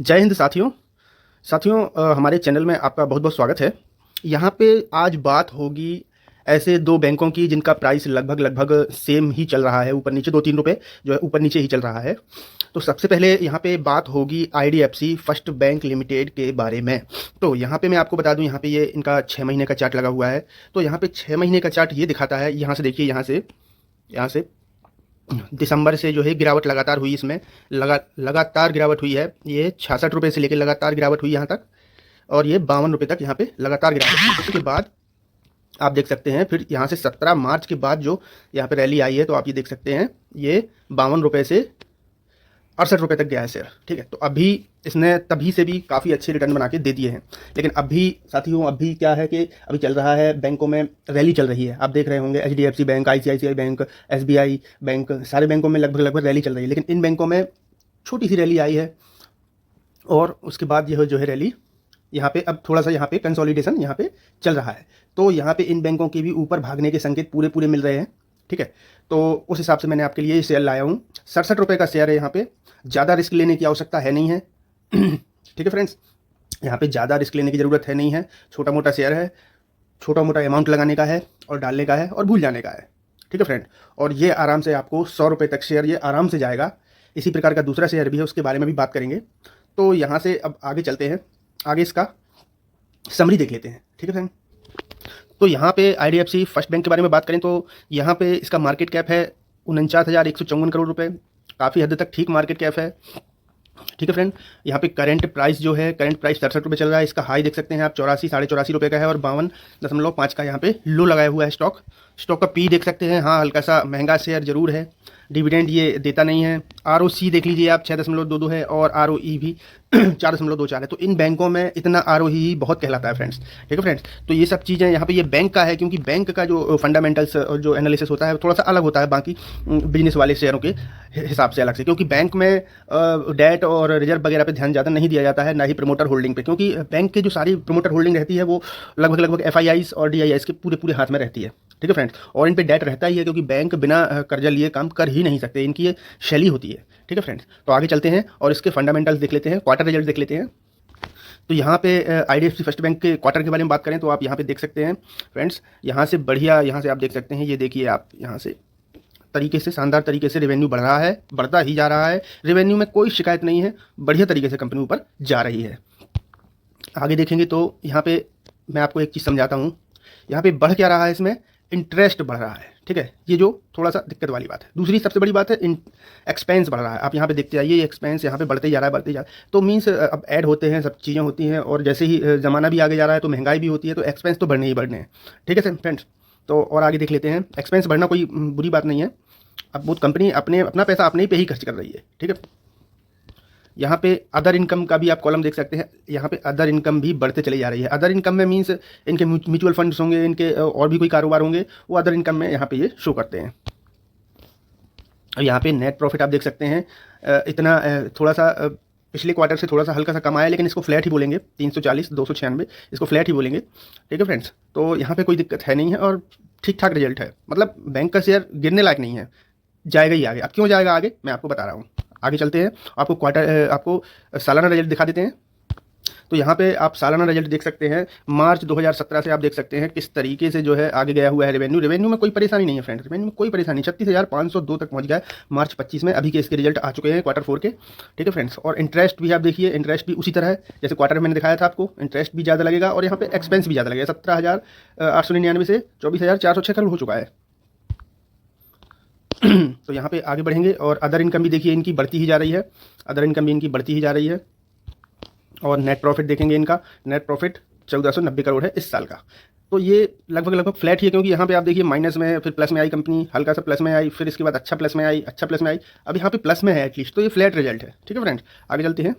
जय हिंद साथियों। हमारे चैनल में आपका बहुत बहुत स्वागत है। यहाँ पे आज बात होगी ऐसे दो बैंकों की जिनका प्राइस लगभग लगभग सेम ही चल रहा है, ऊपर नीचे 2-3 रुपए जो है ऊपर नीचे ही चल रहा है। तो सबसे पहले यहाँ पे बात होगी आईडीएफसी फर्स्ट बैंक लिमिटेड के बारे में। तो यहाँ पे मैं आपको बता दूँ, यहाँ पे ये इनका 6 महीने का चार्ट लगा हुआ है। तो यहाँ पे 6 महीने का चार्ट ये दिखाता है, यहाँ से देखिए, यहाँ से दिसंबर से जो है गिरावट लगातार हुई, इसमें लगातार गिरावट हुई है। ये 66 रुपये से लेकर लगातार गिरावट हुई यहाँ तक, और ये 52 रुपये तक यहाँ पे लगातार गिरावट हुई। उसके बाद आप देख सकते हैं फिर यहाँ से 17 मार्च के बाद जो यहाँ पे रैली आई है, तो आप ये देख सकते हैं ये 52 रुपये से 68 रुपये तक गया है शेयर। ठीक है, तो अभी इसने तभी से भी काफ़ी अच्छे रिटर्न बना के दे दिए हैं। लेकिन अभी साथियों, अभी क्या है कि अभी चल रहा है, बैंकों में रैली चल रही है। आप देख रहे होंगे HDFC bank, ICICI bank, SBI bank, सारे बैंकों में लगभग लगभग रैली चल रही है। लेकिन इन बैंकों में छोटी सी रैली आई है, और उसके बाद यह जो है रैली यहाँ पे अब थोड़ा सा यहाँ पे कंसोलिडेशन यहाँ पे चल रहा है। तो यहाँ पे इन बैंकों के भी ऊपर भागने के संकेत पूरे पूरे मिल रहे हैं। ठीक है, तो उस हिसाब से मैंने आपके लिए ये शेयर लाया हूँ। 67 रुपये का शेयर है। यहाँ पे ज़्यादा रिस्क लेने की आवश्यकता है नहीं है। ठीक है फ्रेंड्स, यहाँ पे ज़्यादा रिस्क लेने की ज़रूरत है नहीं है। छोटा मोटा शेयर है, छोटा मोटा अमाउंट लगाने का है और डालने का है और भूल जाने का है। ठीक है फ्रेंड, और ये आराम से आपको 100 रुपये तक शेयर ये आराम से जाएगा। इसी प्रकार का दूसरा शेयर भी है, उसके बारे में भी बात करेंगे। तो यहाँ से अब आगे चलते हैं, आगे इसका समरी देख लेते हैं। ठीक है फ्रेंड, तो यहाँ पे आईडीएफसी फर्स्ट बैंक के बारे में बात करें तो यहाँ पे इसका मार्केट कैप है 49,154 करोड़ रुपए। काफ़ी हद तक ठीक मार्केट कैप है। ठीक है फ्रेंड, यहाँ पे करंट प्राइस जो है, करंट प्राइस 67 रुपये चल रहा है। इसका हाई देख सकते हैं आप 84-84.5 रुपये का है, और 52.5 का यहाँ पे लो लगाया हुआ है। स्टॉक का पी देख सकते हैं, हाँ हल्का सा महंगा शेयर जरूर है। डिविडेंड ये देता नहीं है। आरओसी देख लीजिए आप 6.22 है, और आरओई भी 4.24 है। तो इन बैंकों में इतना आरओई ही बहुत कहलाता है फ्रेंड्स। ठीक है फ्रेंड्स, तो ये सब चीज़ें यहाँ पे ये बैंक का है, क्योंकि बैंक का जो फंडामेंटल्स और जो एनालिसिस होता है थोड़ा सा अलग होता है बाकी बिजनेस वाले शेयरों के हिसाब से अलग से। क्योंकि बैंक में डेट और रिजर्व वगैरह पे ध्यान ज़्यादा नहीं दिया जाता है, ना ही प्रमोटर होल्डिंग पे, क्योंकि बैंक के जो सारी प्रमोटर होल्डिंग रहती है वो लगभग लगभग एफआईआईस और डीआईआईस के पूरे पूरे हाथ में रहती है। ठीक है फ्रेंड्स, और इन पे डेट रहता ही है, क्योंकि बैंक बिना कर्जा लिए काम कर ही नहीं सकते, इनकी ये शैली होती है। ठीक है फ्रेंड्स, तो आगे चलते हैं और इसके फंडामेंटल्स देख लेते हैं, क्वार्टर रिजल्ट देख लेते हैं। तो यहाँ पे आईडीएफसी फर्स्ट बैंक के क्वार्टर के बारे में बात करें तो आप यहाँ पे देख सकते हैं फ्रेंड्स, यहाँ से बढ़िया, यहाँ से आप देख सकते हैं, ये देखिए आप यहाँ से तरीके से, शानदार तरीके से रेवेन्यू बढ़ रहा है, बढ़ता ही जा रहा है। रेवेन्यू में कोई शिकायत नहीं है, बढ़िया तरीके से कंपनी ऊपर जा रही है। आगे देखेंगे तो यहाँ पे मैं आपको एक चीज़ समझाता हूँ। यहाँ पे बढ़ क्या रहा है, इसमें इंटरेस्ट बढ़ रहा है। ठीक है, ये जो थोड़ा सा दिक्कत वाली बात है। दूसरी सबसे बड़ी बात है एक्सपेंस बढ़ रहा है। आप यहाँ पे देखते जाइए, ये एक्सपेंस यहाँ पे बढ़ते ही जा रहा है, बढ़ते ही जा रहा है। तो मीन्स अब ऐड होते हैं, सब चीज़ें होती हैं, और जैसे ही ज़माना भी आगे जा रहा है तो महंगाई भी होती है, तो एक्सपेंस तो बढ़ने ही बढ़ने हैं। ठीक है फ्रेंड्स, तो और आगे देख लेते हैं। एक्सपेंस बढ़ना कोई बुरी बात नहीं है। अब बहुत कंपनी अपना पैसा अपने ही पे ही खर्च कर रही है। ठीक है, यहाँ पे अदर इनकम का भी आप कॉलम देख सकते हैं। यहाँ पे अदर इनकम भी बढ़ते चली जा रही है। अदर इनकम में मीन्स इनके म्यूचुअल फंड्स होंगे, इनके और भी कोई कारोबार होंगे, वो अदर इनकम में यहाँ पे ये शो करते हैं। और यहाँ पे नेट प्रॉफिट आप देख सकते हैं, इतना थोड़ा सा पिछले क्वार्टर से थोड़ा सा हल्का सा कम आया, लेकिन इसको फ्लैट ही बोलेंगे, 340, 296, इसको फ्लैट ही बोलेंगे। ठीक है फ्रेंड्स, तो यहाँ पे कोई दिक्कत है नहीं है, और ठीक ठाक रिजल्ट है। मतलब बैंक का शेयर गिरने लायक नहीं है, जाएगा ही आगे। अब क्यों जाएगा आगे, मैं आपको बता रहा हूँ। आगे चलते हैं, आपको सालाना रिजल्ट दिखा देते हैं। तो यहाँ पे आप सालाना रिजल्ट देख सकते हैं। मार्च 2017 से आप देख सकते हैं किस तरीके से जो है आगे गया हुआ है रेवेन्यू में कोई परेशानी नहीं है फ्रेंड्स, रेवेन्यू में कोई परेशानी। 36,502 तक पहुँच गया है मार्च 25 में। अभी के इसके रिजल्ट आ चुके हैं क्वार्टर 4 के। ठीक है फ्रेंड्स, और इंटरेस्ट भी आप देखिए, इंटरेस्ट भी उसी तरह है जैसे क्वार्टर में मैंने दिखाया था आपको। इंटरेस्ट भी ज़्यादा लगेगा, और यहाँ पे एक्सपेंस भी ज़्यादा लगेगा। 17,899 से 24,406 करोड़ हो चुका है। तो यहाँ पे आगे बढ़ेंगे, और अदर इनकम भी देखिए इनकी बढ़ती ही जा रही है। अदर इनकम भी इनकी बढ़ती ही जा रही है। और नेट प्रॉफिट देखेंगे, इनका नेट प्रॉफिट 1490 करोड़ है इस साल का। तो ये लगभग लगभग फ्लैट ही है, क्योंकि यहाँ पे आप देखिए माइनस में है, फिर प्लस में आई कंपनी, हल्का सा प्लस में आई, फिर इसके बाद अच्छा प्लस में आई, अब यहाँ पे प्लस में है एटलीस्ट। तो ये फ्लैट रिजल्ट है। ठीक है फ्रेंड्स, आगे चलते हैं।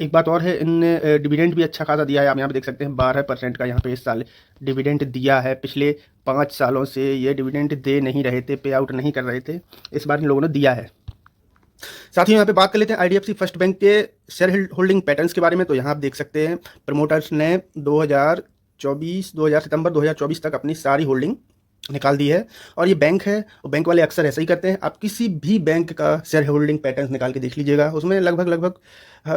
एक बात और है, इनने डिविडेंड भी अच्छा खासा दिया है। आप यहाँ पे देख सकते हैं 12% का यहाँ पे इस साल डिविडेंड दिया है। पिछले 5 सालों से ये डिविडेंड दे नहीं रहे थे, पे आउट नहीं कर रहे थे, इस बार इन लोगों ने दिया है। साथ ही यहाँ पे बात कर लेते हैं आईडीएफसी फर्स्ट बैंक के शेयर होल्डिंग पैटर्न्स के बारे में। तो यहाँ आप देख सकते हैं प्रमोटर्स ने 2024 सितंबर 2024 तक अपनी सारी होल्डिंग निकाल दी है। और ये बैंक है, और बैंक वाले अक्सर ऐसा ही करते हैं। आप किसी भी बैंक का शेयर होल्डिंग पैटर्न निकाल के देख लीजिएगा, उसमें लगभग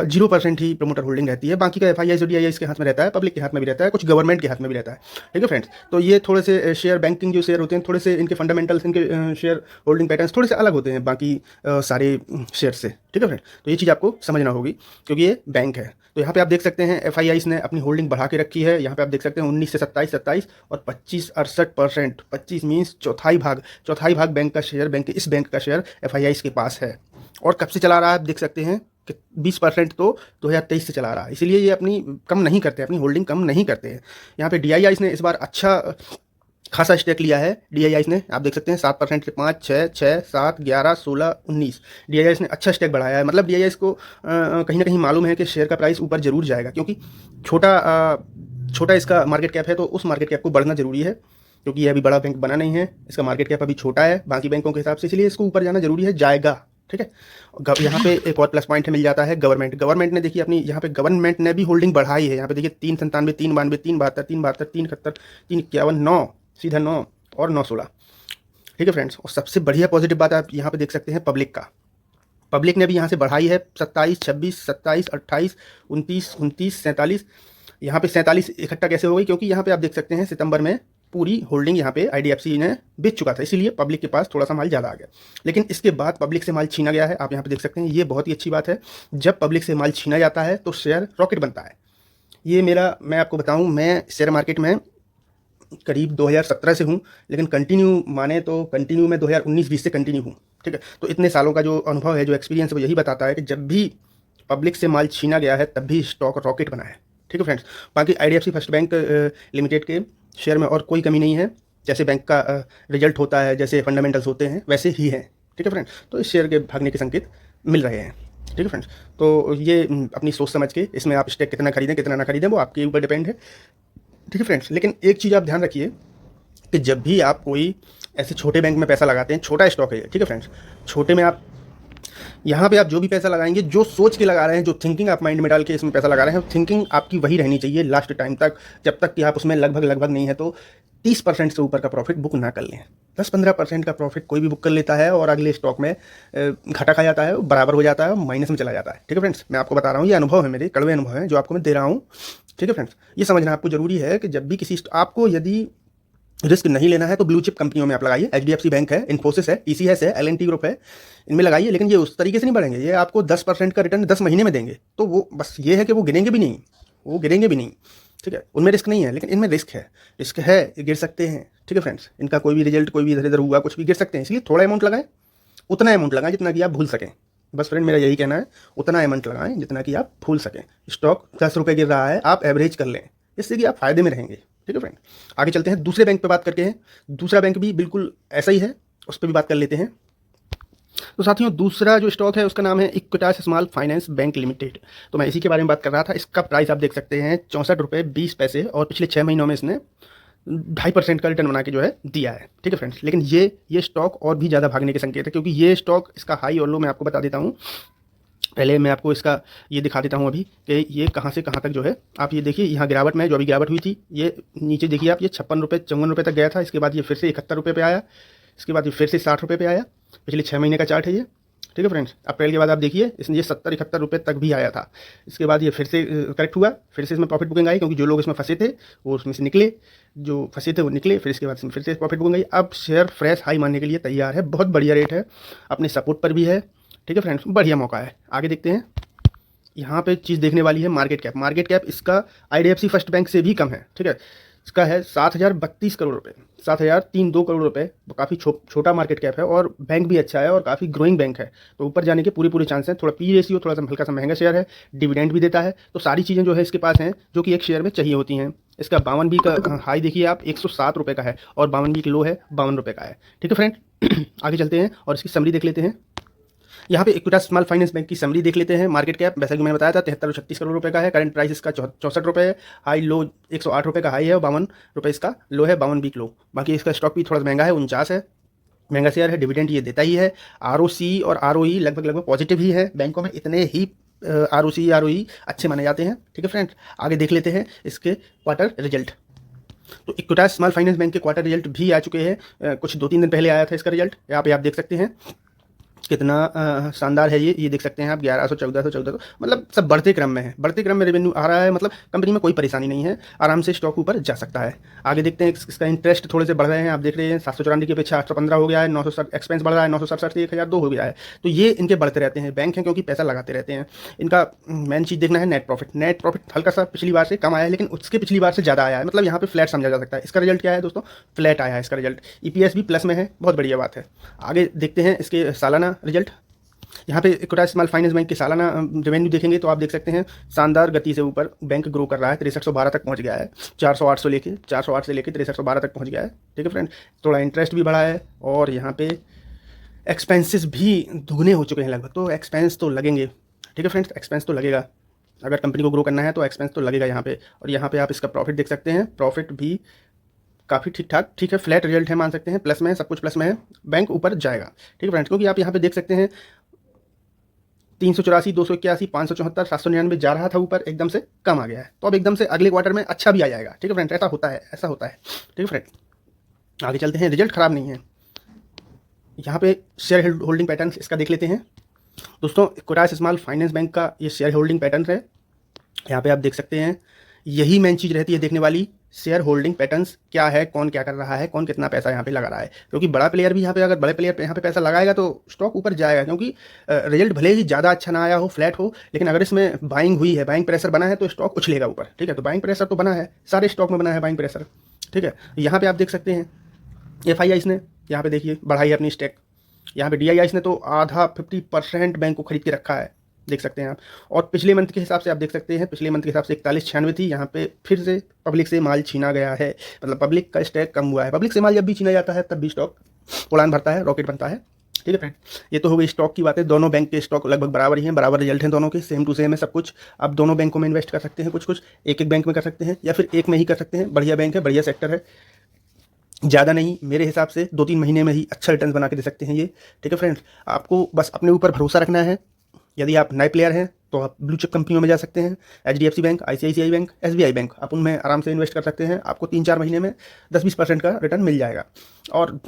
0% ही प्रमोटर होल्डिंग रहती है। बाकी का एफआईआई और डीआईआई के हाथ में रहता है, पब्लिक के हाथ में भी रहता है, कुछ गवर्नमेंट के हाथ में भी रहता है। ठीक है फ्रेंड्स, तो ये थोड़े से शेयर बैंकिंग जो शेयर होते हैं, थोड़े से इनके फंडामेंटल्स, इनके शेयर होल्डिंग पैटर्न्स थोड़े से अलग होते हैं बाकी सारे शेयर से। ठीक है फ्रेंड, तो ये चीज़ आपको समझना होगी क्योंकि ये बैंक है। तो यहाँ पे आप देख सकते हैं एफआईआई ने अपनी होल्डिंग बढ़ा के रखी है। यहाँ पे आप देख सकते हैं 19 से 27 और 25 68%। 25 मीन्स चौथाई भाग बैंक का शेयर, इस बैंक का शेयर एफआईआई के पास है। और कब से चला रहा है आप देख सकते हैं कि 20% तो 2023 से चला रहा है। इसीलिए ये अपनी कम नहीं करते, अपनी होल्डिंग कम नहीं करते हैं। यहाँ पे डीआईआई ने इस बार अच्छा खासा स्टेक लिया है। डीआईआई ने आप देख सकते हैं 7% से 5, 6, 6, 7, 11, 16, 19 डीआईआई ने अच्छा स्टेक बढ़ाया है। मतलब डीआईआई को कहीं ना कहीं मालूम है कि शेयर का प्राइस ऊपर जरूर जाएगा, क्योंकि छोटा इसका मार्केट कैप है, तो उस मार्केट कैप को बढ़ना जरूरी है, क्योंकि ये अभी बड़ा बैंक बना नहीं है, इसका मार्केट कैप अभी छोटा है बाकी बैंकों के हिसाब से, इसलिए इसको ऊपर जाना जरूरी है, जाएगा। ठीक है, यहाँ पे एक और प्लस पॉइंट मिल जाता है गवर्नमेंट ने देखिए अपनी, यहाँ पे गवर्नमेंट ने भी होल्डिंग बढ़ाई है। यहाँ पे देखिए 397, 392, 372, 372, 371, 351, 9 सीधा 9 और 916। ठीक है फ्रेंड्स, और सबसे बढ़िया पॉजिटिव बात आप यहाँ पे देख सकते हैं पब्लिक ने भी यहाँ से बढ़ाई है 27, 26, 27, 28, 29, 47। यहाँ पे 47 इकट्ठा कैसे हो गई, क्योंकि यहाँ पे आप देख सकते हैं सितंबर में पूरी होल्डिंग यहाँ पे आईडीएफसी ने बेच चुका था, इसीलिए पब्लिक के पास थोड़ा सा माल ज़्यादा आ गया। लेकिन इसके बाद पब्लिक से माल छीना गया है, आप यहाँ पे देख सकते हैं। ये बहुत ही अच्छी बात है, जब पब्लिक से माल छीना जाता है तो शेयर रॉकेट बनता है। ये मैं आपको बताऊँ, मैं शेयर मार्केट में करीब 2017 से हूँ, लेकिन कंटिन्यू मैं 2019-20 से कंटिन्यू हूँ। ठीक है, तो इतने सालों का जो अनुभव है, जो एक्सपीरियंस है, वो यही बताता है कि जब भी पब्लिक से माल छीना गया है तब भी स्टॉक रॉकेट बना है। ठीक है फ्रेंड्स, बाकी आईडीएफसी फर्स्ट बैंक लिमिटेड के शेयर में और कोई कमी नहीं है। जैसे बैंक का रिजल्ट होता है, जैसे फंडामेंटल्स होते हैं, वैसे ही है। ठीक है फ्रेंड्स, तो इस शेयर के भागने के संकेत मिल रहे हैं। ठीक है फ्रेंड्स, तो ये अपनी सोच समझ के इसमें आप स्टेक कितना खरीदें कितना ना खरीदें, वो आपके ऊपर डिपेंड है। ठीक है फ्रेंड्स, लेकिन एक चीज़ आप ध्यान रखिए कि जब भी आप कोई ऐसे छोटे बैंक में पैसा लगाते हैं, छोटा स्टॉक है। ठीक है फ्रेंड्स, छोटे में आप यहाँ पे आप जो भी पैसा लगाएंगे, जो सोच के लगा रहे हैं, जो थिंकिंग आप माइंड में डाल के इसमें पैसा लगा रहे हैं, थिंकिंग आपकी वही रहनी चाहिए लास्ट टाइम तक, जब तक कि आप उसमें लगभग नहीं है तो 30% से ऊपर का प्रॉफिट बुक ना कर लें। 10-15% का प्रॉफिट कोई भी बुक कर लेता है और अगले स्टॉक में घाटा खा जाता है, बराबर हो जाता है, माइनस में चला जाता है। ठीक है फ्रेंड्स, मैं आपको बता रहा हूँ, ये अनुभव है, मेरे कड़वे अनुभव हैं जो आपको मैं दे रहा हूँ। ठीक है फ्रेंड्स, ये समझना आपको जरूरी है कि जब भी आपको यदि रिस्क नहीं लेना है तो ब्लू चिप कंपनियों में आप लगाइए। एचडीएफसी बैंक है, इन्फोसिस है, टीसीएस है, एलएनटी ग्रुप है, इनमें लगाइए। लेकिन ये उस तरीके से नहीं बढ़ेंगे, ये आपको 10% का रिटर्न 10 महीने में देंगे। तो वो बस ये है कि वो गिरेंगे भी नहीं। ठीक है, उनमें रिस्क नहीं है, लेकिन इनमें रिस्क है, ये गिर सकते हैं। ठीक है फ्रेंड्स, इनका कोई भी रिजल्ट, कोई भी इधर इधर हुआ, कुछ भी गिर सकते हैं। इसलिए थोड़ा अमाउंट लगाएं, उतना अमाउंट लगाएं जितना कि आप भूल सकें। बस फ्रेंड, मेरा यही कहना है, उतना अमाउंट लगाएं जितना कि आप भूल सकें। स्टॉक 10 रुपये गिर रहा है, आप एवरेज कर लें, इससे कि आप फायदे में रहेंगे। ठीक है फ्रेंड, आगे चलते हैं, दूसरे बैंक पे बात करके हैं। दूसरा बैंक भी बिल्कुल ऐसा ही है, उस पर भी बात कर लेते हैं। तो साथियों, दूसरा जो स्टॉक है उसका नाम है Equitas small finance bank limited. तो मैं इसी के बारे में बात कर रहा था। इसका प्राइस आप देख सकते हैं 64 रुपये 20 पैसे, और पिछले 6 महीनों में इसने 2.5% का रिटर्न बना के जो है दिया है। ठीक है फ्रेंड्स, लेकिन ये स्टॉक और भी ज़्यादा भागने के संकेत है, क्योंकि ये स्टॉक, इसका हाई और लो मैं आपको बता देता हूँ। पहले मैं आपको इसका ये दिखा देता हूँ अभी कि ये कहाँ से कहाँ तक जो है, आप ये देखिए, यहाँ गिरावट में जो अभी गिरावट हुई थी, ये नीचे देखिए आप, ये 56 रुपये 54 रुपये तक गया था। इसके बाद ये फिर से 71 रुपये पे आया, इसके बाद ये फिर से 60 रुपये पे आया। पिछले 6 महीने का चार्ट है ये। ठीक है फ्रेंड्स, अप्रैल के बाद आप देखिए इसने ये 70-71 रुपये तक भी आया था। इसके बाद ये फिर से करेक्ट हुआ, फिर से इसमें प्रॉफिट बुकिंग आई, क्योंकि जो लोग इसमें फंसे थे वो उसमें से निकले, जो फंसे थे वो निकले। फिर इसके बाद फिर से प्रॉफिट बुकिंग आई। अब शेयर फ्रेश हाई मारने के लिए तैयार है, बहुत बढ़िया रेट है, अपने सपोर्ट पर भी है। ठीक है फ्रेंड्स, बढ़िया मौका है। आगे देखते हैं, यहाँ पे चीज़ देखने वाली है मार्केट कैप इसका आईडीएफसी फर्स्ट बैंक से भी कम है। ठीक है, इसका है 7,032 करोड़ रुपये, 7,032 करोड़ रुपये। काफ़ी छोटा मार्केट कैप है, और बैंक भी अच्छा है, और काफ़ी ग्रोइंग बैंक है, तो ऊपर जाने के पूरे चांस हैं। थोड़ा पी रेशियो थोड़ा सा हल्का सा महंगा शेयर है, डिविडेंड भी देता है, तो सारी चीज़ें जो है इसके पास हैं जो कि एक शेयर में चाहिए होती हैं। इसका 52 वीक का हाई देखिए आप, 107 रुपये का है, और 52 वीक लो है 52 रुपये का है। ठीक है फ्रेंड, आगे चलते हैं और इसकी समरी देख लेते हैं। यहाँ पे इक्विटास स्मॉल फाइनेंस बैंक की समरी देख लेते हैं। मार्केट कैप वैसे कि मैंने बताया था 73-36 करोड़ रुपए का है। करंट प्राइस इसका 64 रुपये है। हाई लो 108 रुपये का हाई है, और 52 रुपये इसका लो है, 52 वीक लो। बाकी इसका स्टॉक भी थोड़ा महंगा है, 49 है, महंगा शेयर है, डिविडेंड ये देता ही है। आरओसी और आरओई लगभग पॉजिटिव ही है। बैंकों में इतने ही आरओसी आरओई अच्छे माने जाते हैं। ठीक है फ्रेंड, आगे देख लेते हैं इसके क्वार्टर रिजल्ट। तो इक्विटास स्मॉल फाइनेंस बैंक के क्वार्टर रिजल्ट भी आ चुके हैं, कुछ 2-3 दिन पहले आया था इसका रिजल्ट। यहाँ पे आप देख सकते हैं कितना शानदार है ये देख सकते हैं आप, 1100, 1400, मतलब सब बढ़ते क्रम में है, बढ़ते क्रम में रेवेन्यू आ रहा है, मतलब कंपनी में कोई परेशानी नहीं है, आराम से स्टॉक ऊपर जा सकता है। आगे देखते हैं इसका इंटरेस्ट थोड़े से बढ़ रहे हैं, आप देख रहे हैं 794 की अपेक्षा 815 हो गया है, 960 एक्सपेंस बढ़ रहा है, 967 से 1002 हो गया है। तो ये इनके बढ़ते रहते हैं, बैंक हैं क्योंकि पैसा लगाते रहते हैं। इनका मेन चीज़ देखना है नेट प्रॉफिट। नेट प्रॉफिट हल्का सा पिछली बार से कम आया है, लेकिन उसके पिछली बार से ज़्यादा आया है, मतलब यहाँ पे फ्लैट समझा जा सकता है। इसका रिजल्ट क्या है दोस्तों, फ्लैट आया है इसका रिजल्ट। ईपीएस भी प्लस में है, बहुत बढ़िया बात है। आगे देखते हैं इसके सालाना रिजल्ट। यहाँ पे इक्विटास स्मॉल फाइनेंस बैंक के सालाना रेवेन्यू देखेंगे तो आप देख सकते हैं शानदार गति से ऊपर बैंक ग्रो कर रहा है, 6312 तक पहुँच गया है, 408 से लेके 6312 तक पहुँच गया है। ठीक है फ्रेंड, थोड़ा इंटरेस्ट भी बढ़ा है और यहाँ पे एक्सपेंसेस भी दुगने हो चुके हैं लगभग, तो एक्सपेंस तो लगेंगे। ठीक है फ्रेंड्स, एक्सपेंस तो लगेगा, अगर कंपनी को ग्रो करना है तो एक्सपेंस तो लगेगा यहाँ पे। और यहाँ पे आप इसका प्रॉफिट देख सकते हैं, प्रॉफिट भी काफ़ी ठीक ठाक, ठीक है, फ्लैट रिजल्ट है, मान सकते हैं, प्लस में है, सब कुछ प्लस में है, बैंक ऊपर जाएगा। ठीक है फ्रेंड्स, क्योंकि आप यहाँ पे देख सकते हैं 384, 281, 574, 799 जा रहा था ऊपर, एकदम से कम आ गया है, तो अब एकदम से अगले क्वार्टर में अच्छा भी आ जाएगा। ठीक है फ्रेंड, ऐसा होता है, ऐसा होता है। ठीक है फ्रेंड, आगे चलते हैं, रिजल्ट ख़राब नहीं है। यहाँ पे शेयर होल्डिंग पैटर्न इसका देख लेते हैं दोस्तों। इक्विटास स्मॉल फाइनेंस बैंक का ये शेयर होल्डिंग पैटर्न है, यहाँ पे आप देख सकते हैं, यही मेन चीज़ रहती है देखने वाली, शेयर होल्डिंग पैटर्न्स क्या है, कौन क्या कर रहा है, कौन कितना पैसा यहाँ पे लगा रहा है। क्योंकि बड़ा प्लेयर भी यहाँ पे, अगर बड़े प्लेयर यहाँ पे पैसा लगाएगा तो स्टॉक ऊपर जाएगा, क्योंकि रिजल्ट भले ही ज़्यादा अच्छा ना आया हो, फ्लैट हो, लेकिन अगर इसमें बाइंग हुई है, बाइंग प्रेशर बना है तो स्टॉक उछलेगा ऊपर। ठीक है, तो बाइंग प्रेशर तो बना है, सारे स्टॉक में बना है बाइंग प्रेशर। ठीक है, यहाँ पर आप देख सकते हैं FIIs ने यहाँ पे देखिए बढ़ाई है अपनी स्टेक, यहाँ पे DIIs ने तो आधा 50% बैंक को खरीद के रखा है, देख सकते हैं आप। और पिछले मंथ के हिसाब से आप देख सकते हैं, पिछले मंथ के हिसाब से 4196 थी, यहाँ पे फिर से पब्लिक से माल छीना गया है, मतलब पब्लिक का स्टॉक कम हुआ है। पब्लिक से माल जब भी छीना जाता है तब भी स्टॉक उड़ान भरता है, रॉकेट बनता है। ठीक है फ्रेंड, ये तो हो गई स्टॉक की बातें। दोनों बैंक के स्टॉक लगभग बराबर ही हैं, बराबर रिजल्ट हैं दोनों के, सेम टू सेम है सब कुछ। आप दोनों बैंकों में इन्वेस्ट कर सकते हैं, कुछ कुछ एक एक बैंक में कर सकते हैं या फिर एक में ही कर सकते हैं। बढ़िया बैंक है, बढ़िया सेक्टर है, ज़्यादा नहीं, मेरे हिसाब से 2-3 महीने में ही अच्छा रिटर्न बना के दे सकते हैं ये। ठीक है फ्रेंड्स, आपको बस अपने ऊपर भरोसा रखना है। यदि आप नए प्लेयर हैं तो आप ब्लू चिप कंपनियों में जा सकते हैं, HDFC bank, ICICI bank, SBI bank, आप उनमें आराम से इन्वेस्ट कर सकते हैं। आपको 3-4 महीने में 10-20% का रिटर्न मिल जाएगा, और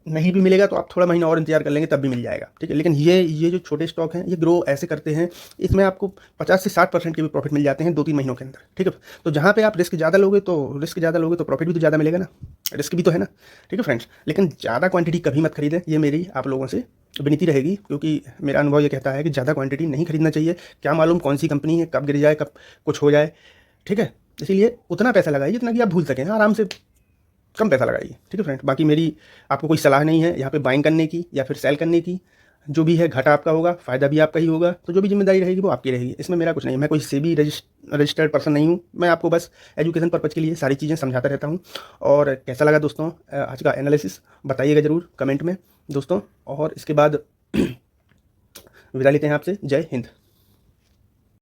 नहीं भी मिलेगा तो आप थोड़ा महीना और इंतजार कर लेंगे तब भी मिल जाएगा। ठीक है, लेकिन ये जो छोटे स्टॉक हैं ये ग्रो ऐसे करते हैं, इसमें आपको 50 से 60% के भी प्रॉफिट मिल जाते हैं 2-3 महीनों के अंदर। ठीक है, तो जहाँ पे आप रिस्क ज़्यादा लोगे तो प्रॉफिट भी तो ज़्यादा मिलेगा ना, रिस्क भी तो है ना। ठीक है फ्रेंड्स, लेकिन ज़्यादा क्वांटिटी कभी मत खरीदें, ये मेरी आप लोगों से विनती रहेगी, क्योंकि मेरा अनुभव ये कहता है कि ज़्यादा क्वांटिटी नहीं खरीदना चाहिए। क्या मालूम कौन सी कंपनी है, कब गिर जाए, कब कुछ हो जाए। ठीक है, इसीलिए उतना पैसा लगाइए जितना कि आप भूल सकें, आराम से कम पैसा लगाइए। ठीक है फ्रेंड, बाकी मेरी आपको कोई सलाह नहीं है यहाँ पे बाइंग करने की या फिर सेल करने की। जो भी है घाटा आपका होगा, फ़ायदा भी आपका ही होगा, तो जो भी जिम्मेदारी रहेगी वो आपकी रहेगी, इसमें मेरा कुछ नहीं है। मैं कोई सेबी रजिस्टर्ड पर्सन नहीं हूँ, मैं आपको बस एजुकेशन पर्पज़ के लिए सारी चीज़ें समझाता रहता हूँ। और कैसा लगा दोस्तों आज का एनालिसिस, बताइएगा ज़रूर कमेंट में दोस्तों। और इसके बाद विदा लेते हैं आपसे, जय हिंद।